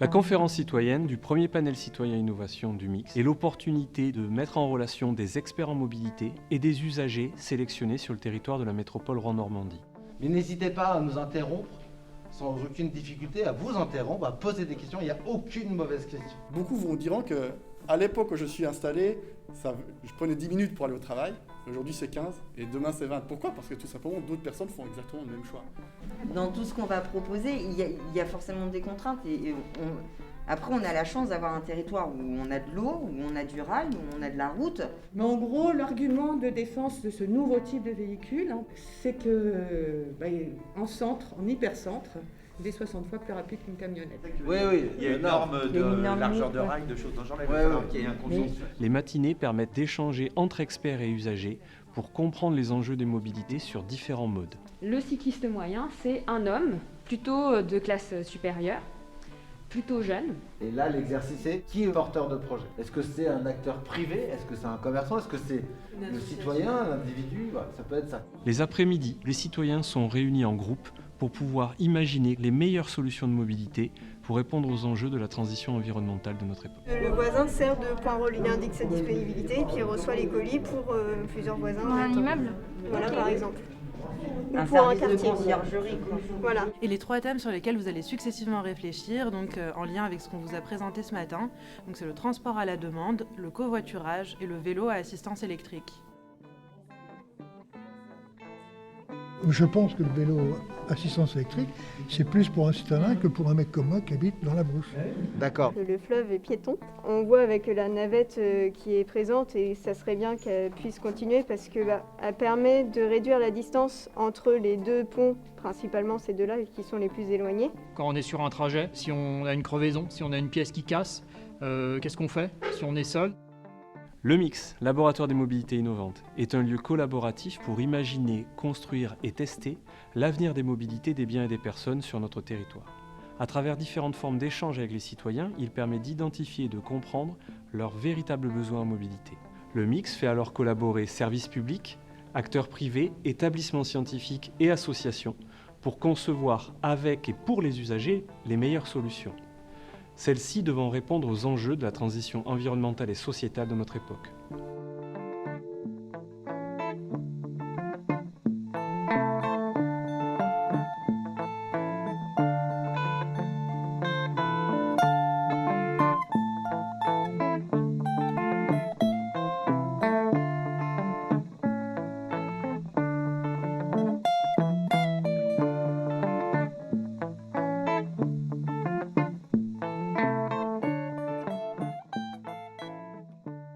La conférence citoyenne du premier panel citoyen innovation du MIX est l'opportunité de mettre en relation des experts en mobilité et des usagers sélectionnés sur le territoire de la métropole Rouen-Normandie. Mais n'hésitez pas à nous interrompre, sans aucune difficulté, à vous interrompre, à poser des questions, il n'y a aucune mauvaise question. Beaucoup vous diront que à l'époque où je suis installé, je prenais 10 minutes pour aller au travail, aujourd'hui c'est 15 et demain c'est 20. Pourquoi ? Parce que tout simplement d'autres personnes font exactement le même choix. Dans tout ce qu'on va proposer, il y a forcément des contraintes après on a la chance d'avoir un territoire où on a de l'eau, où on a du rail, où on a de la route. Mais en gros, l'argument de défense de ce nouveau type de véhicule, c'est que en centre, en hypercentre, il est 60 fois plus rapide qu'une camionnette. Oui, Il y a une norme de largeur de rail, de choses dans ce genre, qu'il y ait un consensus. Les matinées permettent d'échanger entre experts et usagers pour comprendre les enjeux des mobilités sur différents modes. Le cycliste moyen, c'est un homme, plutôt de classe supérieure, plutôt jeune. Et là, l'exercice c'est qui est porteur de projet? Est-ce que c'est un acteur privé? Est-ce que c'est un commerçant? Est-ce que c'est le citoyen, l'individu? Voilà, ça peut être ça. Les après-midi, les citoyens sont réunis en groupe pour pouvoir imaginer les meilleures solutions de mobilité pour répondre aux enjeux de la transition environnementale de notre époque. Le voisin sert de point relais, il indique sa disponibilité et puis il reçoit les colis pour plusieurs voisins. Dans un immeuble ? Voilà, par exemple. Un Pour un service de quartier. conciergerie, quoi. Voilà. Et les 3 thèmes sur lesquels vous allez successivement réfléchir, donc en lien avec ce qu'on vous a présenté ce matin, donc c'est le transport à la demande, le covoiturage et le vélo à assistance électrique. Je pense que le vélo assistance électrique, c'est plus pour un citadin que pour un mec comme moi qui habite dans la brousse. D'accord. Le fleuve est piéton. On voit avec la navette qui est présente et ça serait bien qu'elle puisse continuer parce qu'elle permet de réduire la distance entre les deux ponts, principalement ces deux-là qui sont les plus éloignés. Quand on est sur un trajet, si on a une crevaison, si on a une pièce qui casse, qu'est-ce qu'on fait si on est seul ? Le MIX, Laboratoire des mobilités innovantes, est un lieu collaboratif pour imaginer, construire et tester l'avenir des mobilités des biens et des personnes sur notre territoire. À travers différentes formes d'échange avec les citoyens, il permet d'identifier et de comprendre leurs véritables besoins en mobilité. Le MIX fait alors collaborer services publics, acteurs privés, établissements scientifiques et associations pour concevoir avec et pour les usagers les meilleures solutions. Celles-ci devant répondre aux enjeux de la transition environnementale et sociétale de notre époque.